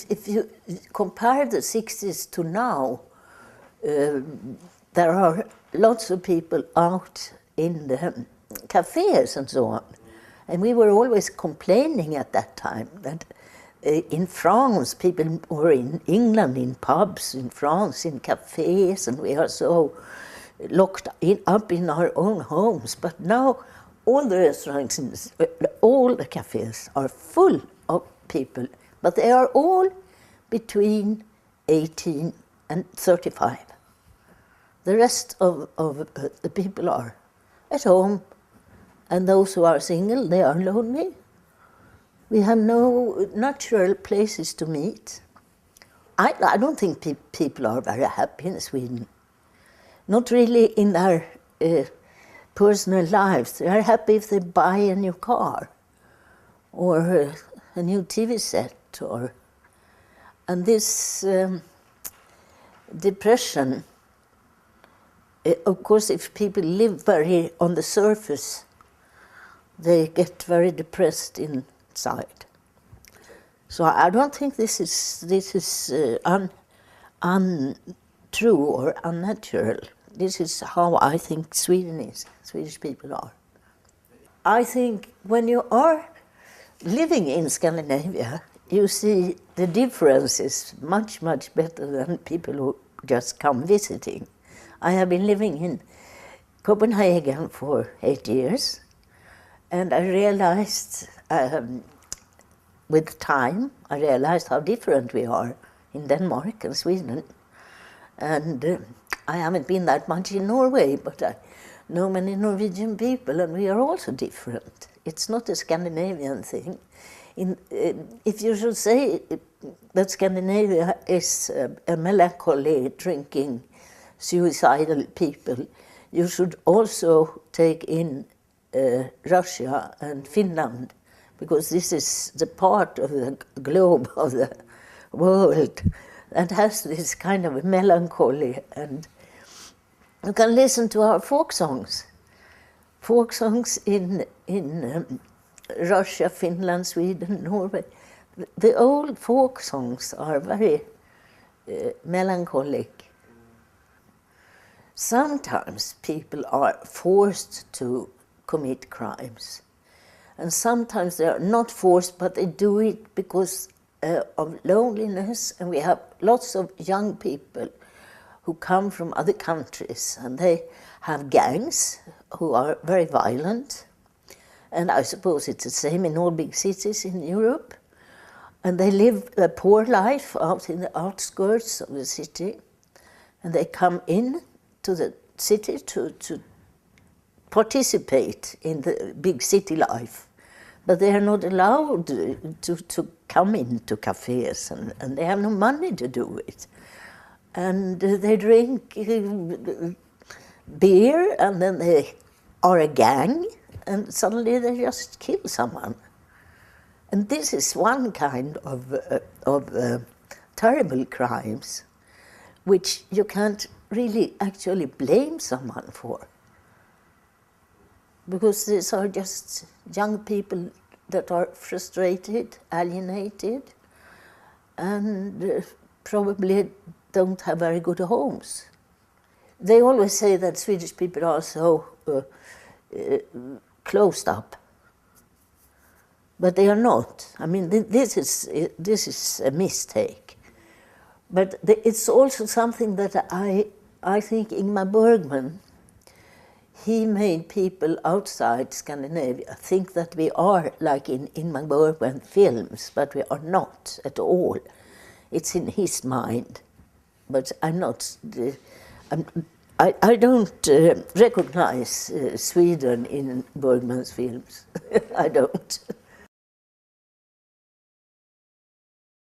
if you compare the 60s to now, there are lots of people out in the cafes and so on. And we were always complaining at that time that in France, people were in England, in pubs, in France, in cafes, and we are so locked up in our own homes. But now all the restaurants, all the cafes are full of people, but they are all between 18 and 35. The rest of the people are at home, and those who are single, they are lonely. We have no natural places to meet. I don't think people are very happy in Sweden. Not really in their personal lives. They are happy if they buy a new car or a new TV set. And this depression, of course, if people live very on the surface, they get very depressed inside. So I don't think this is untrue or unnatural. This is how I think Sweden is, Swedish people are. I think when you are living in Scandinavia, you see the differences much, much better than people who just come visiting. I have been living in Copenhagen for 8 years, and I realized, with time, I realized how different we are in Denmark and Sweden. And I haven't been that much in Norway, but I know many Norwegian people, and we are also different. It's not a Scandinavian thing. If you should say that Scandinavia is a melancholy, drinking, suicidal people, you should also take in Russia and Finland, because this is the part of the globe, of the world, that has this kind of melancholy. And you can listen to our folk songs in Russia, Finland, Sweden, Norway. The old folk songs are very melancholic. Sometimes people are forced to commit crimes, and sometimes they are not forced, but they do it because of loneliness. And we have lots of young people who come from other countries, and they have gangs who are very violent. And I suppose it's the same in all big cities in Europe. And they live a poor life out in the outskirts of the city, and they come in to the city to participate in the big city life. But they are not allowed to come into cafes, and they have no money to do it. And they drink beer, and then they are a gang, and suddenly they just kill someone. And this is one kind of terrible crimes which you can't really actually blame someone for, because these are just young people that are frustrated, alienated, and probably don't have very good homes. They always say that Swedish people are so closed up, but they are not. I mean, this is a mistake. But it's also something that I think Ingmar Bergman, he made people outside Scandinavia think that we are like in Ingmar Bergman films, but we are not at all. It's in his mind, but I'm not. I don't recognize Sweden in Bergman's films. I don't.